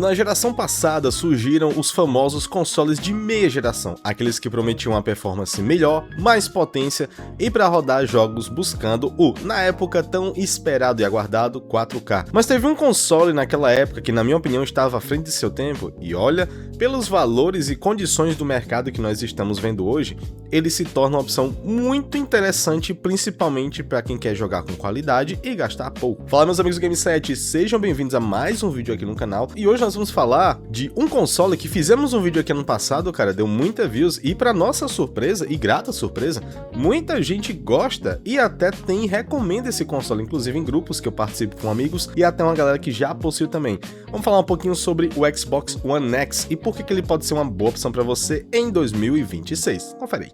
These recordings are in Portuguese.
na geração passada surgiram os famosos consoles de meia geração, aqueles que prometiam uma performance melhor, mais potência e para rodar jogos buscando o, na época, tão esperado e aguardado 4K. Mas teve um console naquela época que, na minha opinião, estava à frente de seu tempo e olha, pelos valores e condições do mercado que nós estamos vendo hoje, ele se torna uma opção muito interessante, principalmente para quem quer jogar com qualidade e gastar pouco. Fala, meus amigos do Game7, sejam bem-vindos a mais um vídeo aqui no canal, e hoje nós vamos falar de um console que fizemos um vídeo aqui ano passado, cara, deu muita views, e para nossa surpresa, e grata surpresa, muita gente gosta e até recomenda esse console, inclusive em grupos que eu participo com amigos, e até uma galera que já possuiu também. Vamos falar um pouquinho sobre o Xbox One X e por que ele pode ser uma boa opção para você em 2026. Confere aí.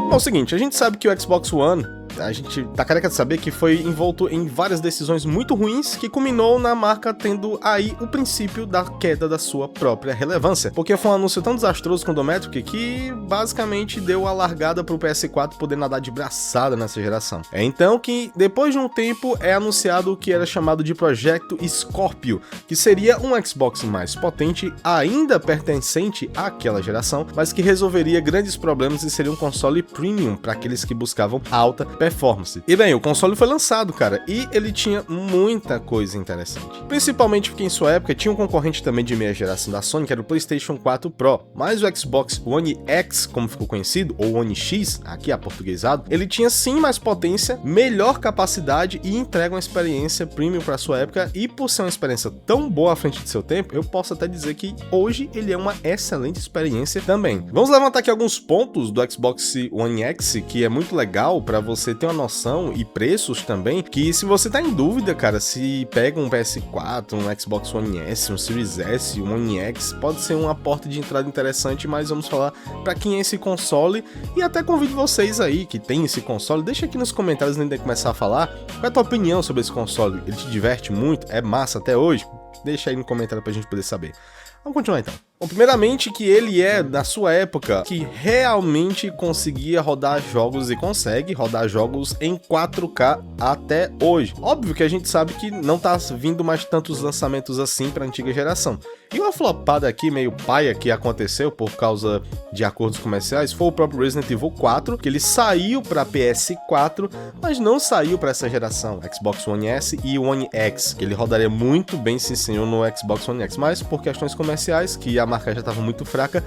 Bom, é o seguinte, a gente sabe que o Xbox One, a gente tá careca de saber que foi envolto em várias decisões muito ruins que culminou na marca tendo aí o princípio da queda da sua própria relevância. Porque foi um anúncio tão desastroso com o Dometric que basicamente deu a largada pro PS4 poder nadar de braçada nessa geração. É então que, depois de um tempo, é anunciado o que era chamado de Projeto Scorpio, que seria um Xbox mais potente, ainda pertencente àquela geração, mas que resolveria grandes problemas e seria um console premium para aqueles que buscavam alta performance. E bem, o console foi lançado, cara, e ele tinha muita coisa interessante. Principalmente porque em sua época tinha um concorrente também de meia geração da Sony, que era o PlayStation 4 Pro, mas o Xbox One X, como ficou conhecido, ou One X, aqui aportuguesado, ele tinha sim mais potência, melhor capacidade e entrega uma experiência premium para sua época, e por ser uma experiência tão boa à frente de seu tempo, eu posso até dizer que hoje ele é uma excelente experiência também. Vamos levantar aqui alguns pontos do Xbox One X, que é muito legal para você ter uma noção, e preços também, que se você tá em dúvida, cara, se pega um PS4, um Xbox One S, um Series S, um One X, pode ser uma porta de entrada interessante, mas vamos falar pra quem é esse console, e até convido vocês aí que tem esse console, deixa aqui nos comentários antes de começar a falar, qual é a tua opinião sobre esse console, ele te diverte muito, é massa até hoje? Deixa aí no comentário pra gente poder saber. Vamos continuar então. Bom, primeiramente que ele é, na sua época, que realmente conseguia rodar jogos e consegue rodar jogos em 4K até hoje. Óbvio que a gente sabe que não tá vindo mais tantos lançamentos assim para a antiga geração. E uma flopada aqui meio paia que aconteceu por causa de acordos comerciais foi o próprio Resident Evil 4, que ele saiu para PS4, mas não saiu para essa geração, Xbox One S e One X, que ele rodaria muito bem sim senhor no Xbox One X, mas por questões comerciais, que a marca já estava muito fraca,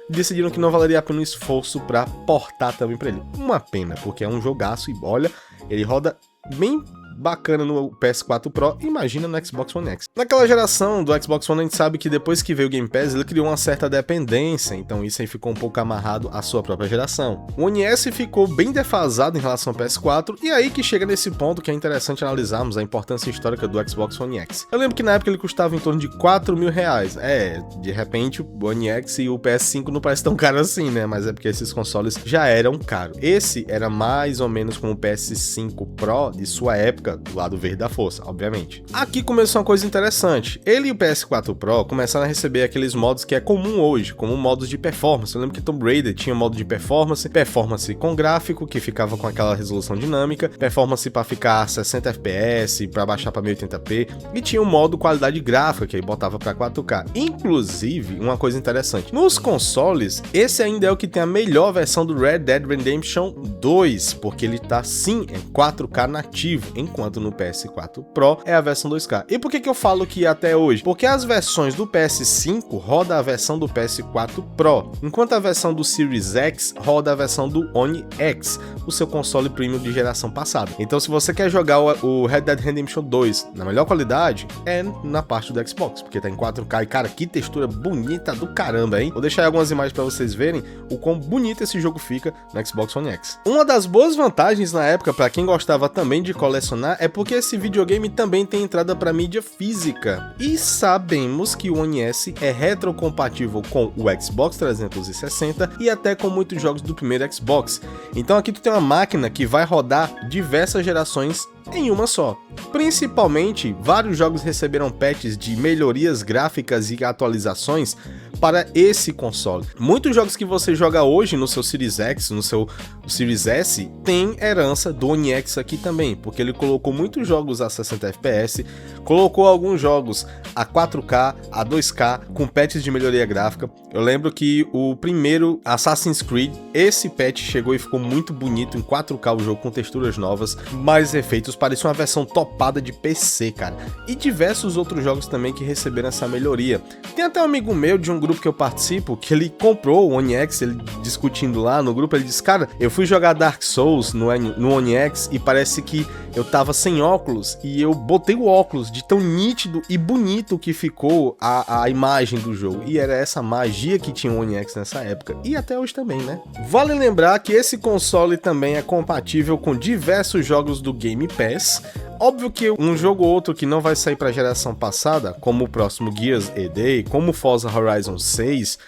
decidiram que não valeria a pena o esforço para portar também para ele. Uma pena, porque é um jogaço e olha, ele roda bem bacana no PS4 Pro, imagina no Xbox One X. Naquela geração do Xbox One a gente sabe que depois que veio o Game Pass ele criou uma certa dependência, então isso aí ficou um pouco amarrado à sua própria geração. O One S ficou bem defasado em relação ao PS4 e é aí que chega nesse ponto que é interessante analisarmos a importância histórica do Xbox One X. Eu lembro que na época ele custava em torno de R$4.000, de repente o One X e o PS5 não parecem tão caro assim, né, mas é porque esses consoles já eram caros. Esse era mais ou menos como o PS5 Pro de sua época, do lado verde da força, obviamente. Aqui começou uma coisa interessante. Ele e o PS4 Pro começaram a receber aqueles modos que é comum hoje, como modos de performance. Eu lembro que Tomb Raider tinha modo de performance com gráfico, que ficava com aquela resolução dinâmica, performance para ficar a 60 FPS, para baixar para 1080p, e tinha o modo qualidade gráfica, que aí botava para 4K. Inclusive, uma coisa interessante, nos consoles, esse ainda é o que tem a melhor versão do Red Dead Redemption 2, porque ele tá sim em 4K nativo, enquanto no PS4 Pro é a versão 2K. E por que eu falo que até hoje? Porque as versões do PS5 roda a versão do PS4 Pro, enquanto a versão do Series X roda a versão do One X, o seu console premium de geração passada. Então se você quer jogar o Red Dead Redemption 2 na melhor qualidade, é na parte do Xbox, porque tá em 4K e cara, que textura bonita do caramba, hein? Vou deixar aí algumas imagens para vocês verem o quão bonito esse jogo fica no Xbox One X. Uma das boas vantagens na época para quem gostava também de colecionar é porque esse videogame também tem entrada para mídia física. E sabemos que o One S é retrocompatível com o Xbox 360 e até com muitos jogos do primeiro Xbox. Então aqui tu tem uma máquina que vai rodar diversas gerações em uma só. Principalmente, vários jogos receberam patches de melhorias gráficas e atualizações para esse console. Muitos jogos que você joga hoje no seu Series X, no seu Series S, tem herança do One X aqui também, porque ele colocou muitos jogos a 60 FPS, colocou alguns jogos a 4K, a 2K, com patches de melhoria gráfica. Eu lembro que o primeiro Assassin's Creed, esse patch chegou e ficou muito bonito em 4K o jogo, com texturas novas, mais efeitos, parecia uma versão topada de PC, cara. E diversos outros jogos também que receberam essa melhoria. Tem até um amigo meu de um grupo que eu participo, que ele comprou o One X, ele discutindo lá no grupo, ele disse, cara, eu fui jogar Dark Souls no One X e parece que eu tava sem óculos e eu botei o óculos de tão nítido e bonito que ficou a imagem do jogo. E era essa magia que tinha o One X nessa época e até hoje também, né? Vale lembrar que esse console também é compatível com diversos jogos do Game Pass. Óbvio que um jogo ou outro que não vai sair para a geração passada, como o próximo Gears ED, como Forza Horizon 6,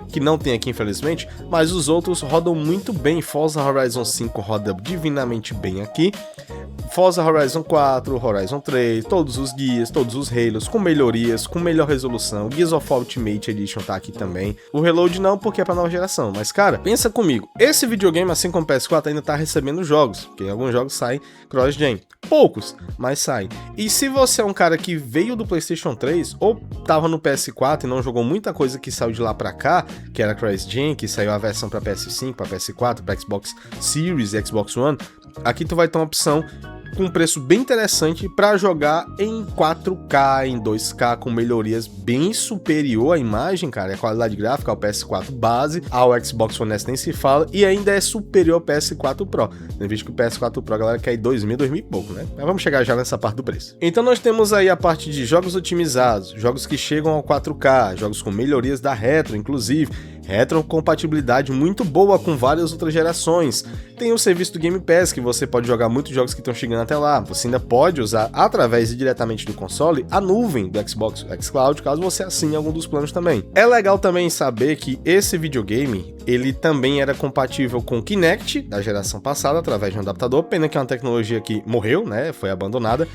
que não tem aqui infelizmente, mas os outros rodam muito bem. Forza Horizon 5 roda divinamente bem aqui. Forza Horizon 4, Horizon 3, todos os Gears, todos os Halos, com melhorias, com melhor resolução. Gears of War Ultimate Edition tá aqui também. O Reload não, porque é pra nova geração. Mas, cara, pensa comigo. Esse videogame, assim como o PS4, ainda tá recebendo jogos. Porque alguns jogos saem cross-gen. Poucos, mas saem. E se você é um cara que veio do PlayStation 3, ou tava no PS4 e não jogou muita coisa que saiu de lá pra cá, que era cross-gen, que saiu a versão pra PS5, pra PS4, pra Xbox Series e Xbox One, aqui tu vai ter uma opção com um preço bem interessante para jogar em 4K, em 2K, com melhorias bem superior à imagem, cara, a qualidade gráfica ao PS4 base, ao Xbox One S nem se fala, e ainda é superior ao PS4 Pro, tem visto que o PS4 Pro, a galera, quer ir 2.000 e pouco, né? Mas vamos chegar já nessa parte do preço. Então nós temos aí a parte de jogos otimizados, jogos que chegam ao 4K, jogos com melhorias da Retro, inclusive, retrocompatibilidade muito boa com várias outras gerações. Tem o serviço do Game Pass, que você pode jogar muitos jogos que estão chegando até lá. Você ainda pode usar, através e diretamente do console, a nuvem do Xbox xCloud, caso você assine algum dos planos também. É legal também saber que esse videogame, ele também era compatível com o Kinect, da geração passada, através de um adaptador. Pena que é uma tecnologia que morreu, né? Foi abandonada.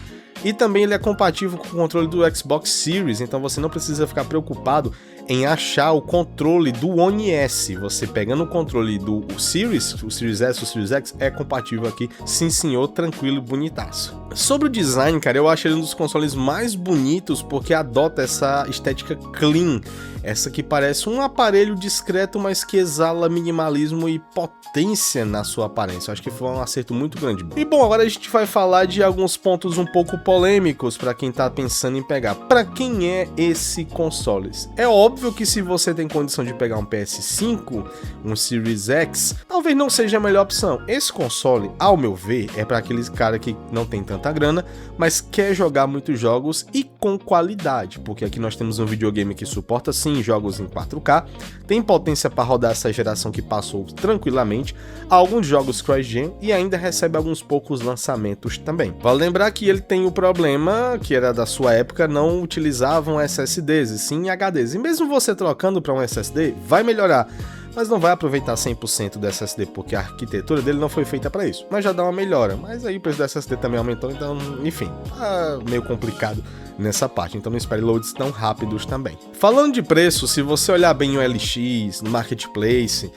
E também ele é compatível com o controle do Xbox Series, então você não precisa ficar preocupado em achar o controle do One S. Você pegando o controle do Series, o Series S, o Series X, é compatível aqui, sim senhor, tranquilo, bonitaço. Sobre o design, cara, eu acho ele um dos consoles mais bonitos porque adota essa estética clean, essa que parece um aparelho discreto, mas que exala minimalismo e potência na sua aparência. Eu acho que foi um acerto muito grande. E bom, agora a gente vai falar de alguns pontos um pouco polêmicos para quem tá pensando em pegar. Para quem é esse console? É óbvio que se você tem condição de pegar um PS5, um Series X, talvez não seja a melhor opção. Esse console, ao meu ver, é para aqueles cara que não tem tanta grana, mas quer jogar muitos jogos e com qualidade, porque aqui nós temos um videogame que suporta sim jogos em 4K, tem potência para rodar essa geração que passou tranquilamente, alguns jogos cross-gen e ainda recebe alguns poucos lançamentos também. Vale lembrar que ele tem o problema, que era da sua época, não utilizavam SSDs e sim HDs, e mesmo você trocando para um SSD, vai melhorar, mas não vai aproveitar 100% do SSD, porque a arquitetura dele não foi feita para isso, mas já dá uma melhora, mas aí o preço do SSD também aumentou, então, enfim, tá meio complicado nessa parte, então não espere loads tão rápidos também. Falando de preço, se você olhar bem o LX, no Marketplace,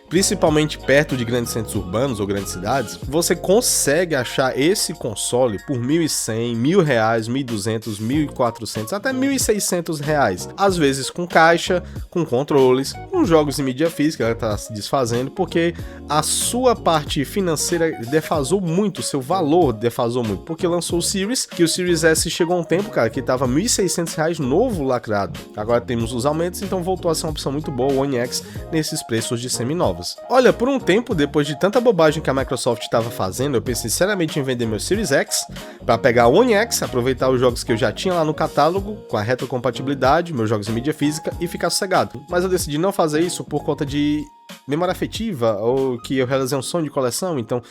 principalmente perto de grandes centros urbanos ou grandes cidades, você consegue achar esse console por R$1.100, R$1.000, R$1.200, R$1.400, até R$1.600, às vezes com caixa, com controles, com jogos em mídia física, ela tá se desfazendo, porque a sua parte financeira defasou muito, seu valor defasou muito, porque lançou o Series, que o Series S chegou a um tempo, cara, que tava R$1.600 novo lacrado. Agora temos os aumentos, então voltou a ser uma opção muito boa, o One X, nesses preços de seminovos. Olha, por um tempo, depois de tanta bobagem que a Microsoft estava fazendo, eu pensei seriamente em vender meu Series X para pegar o One X, aproveitar os jogos que eu já tinha lá no catálogo, com a retrocompatibilidade, meus jogos em mídia física e ficar sossegado. Mas eu decidi não fazer isso por conta de memória afetiva, ou que eu realizei um sonho de coleção, então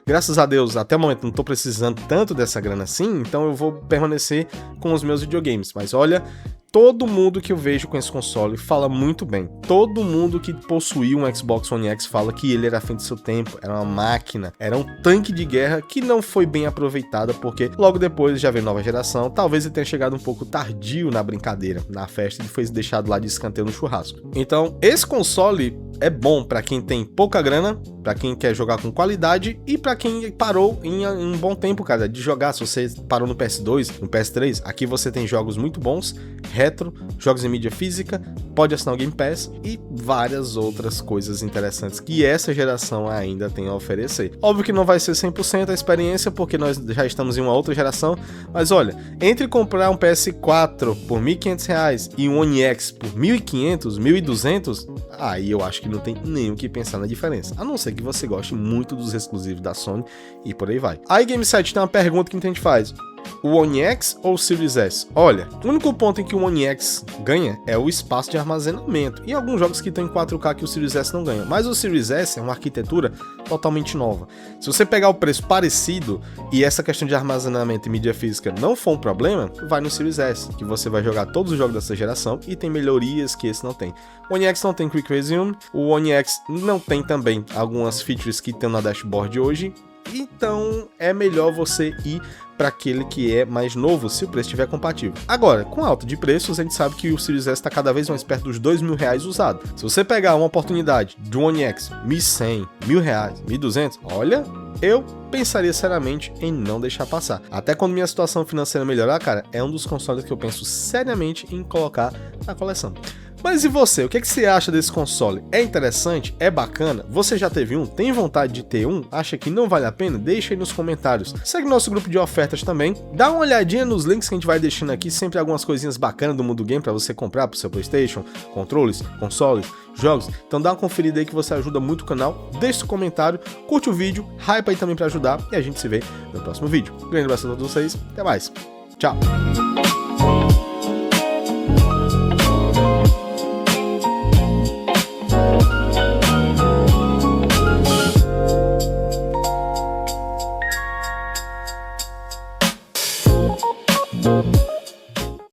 graças a Deus, até o momento não tô precisando tanto dessa grana assim, então eu vou permanecer com os meus videogames. Mas olha, Todo mundo que eu vejo com esse console fala muito bem. Todo mundo que possuiu um Xbox One X fala que ele era à frente do seu tempo, era uma máquina, era um tanque de guerra que não foi bem aproveitada, porque logo depois já veio nova geração, talvez ele tenha chegado um pouco tardio na brincadeira, na festa, e foi deixado lá de escanteio no churrasco. Então, esse console é bom para quem tem pouca grana, para quem quer jogar com qualidade e para quem parou em um bom tempo, cara, de jogar. Se você parou no PS2, no PS3, aqui você tem jogos muito bons, retro, jogos em mídia física, pode assinar o Game Pass e várias outras coisas interessantes que essa geração ainda tem a oferecer. Óbvio que não vai ser 100% a experiência, porque nós já estamos em uma outra geração, mas olha, entre comprar um PS4 por R$ 1.500 e um One X por R$ 1.500, R$ 1.200, aí eu acho que não tem nem o que pensar na diferença, a não ser que você goste muito dos exclusivos da Sony e por aí vai. Aí Game7 tem uma pergunta que a gente faz: o One X ou o Series S? Olha, o único ponto em que o One X ganha é o espaço de armazenamento, e alguns jogos que estão em 4K que o Series S não ganha, mas o Series S é uma arquitetura totalmente nova. Se você pegar o preço parecido e essa questão de armazenamento e mídia física não for um problema, vai no Series S, que você vai jogar todos os jogos dessa geração e tem melhorias que esse não tem. O One X não tem Quick Resume, o One X não tem também algumas features que tem na dashboard hoje, então é melhor você ir para aquele que é mais novo, se o preço estiver compatível. Agora, com alta de preços, a gente sabe que o Series S está cada vez mais perto dos R$2.000 usado. Se você pegar uma oportunidade de um One X, R$1.100, R$1.000, R$1.200, olha, eu pensaria seriamente em não deixar passar. Até quando minha situação financeira melhorar, cara, é um dos consoles que eu penso seriamente em colocar na coleção. Mas e você? O que você acha desse console? É interessante? É bacana? Você já teve um? Tem vontade de ter um? Acha que não vale a pena? Deixa aí nos comentários. Segue nosso grupo de ofertas também. Dá uma olhadinha nos links que a gente vai deixando aqui, sempre algumas coisinhas bacanas do mundo game para você comprar pro seu PlayStation, controles, consoles, jogos. Então dá uma conferida aí que você ajuda muito o canal. Deixa seu comentário, curte o vídeo, hype aí também para ajudar e a gente se vê no próximo vídeo. Um grande abraço a todos vocês, até mais. Tchau!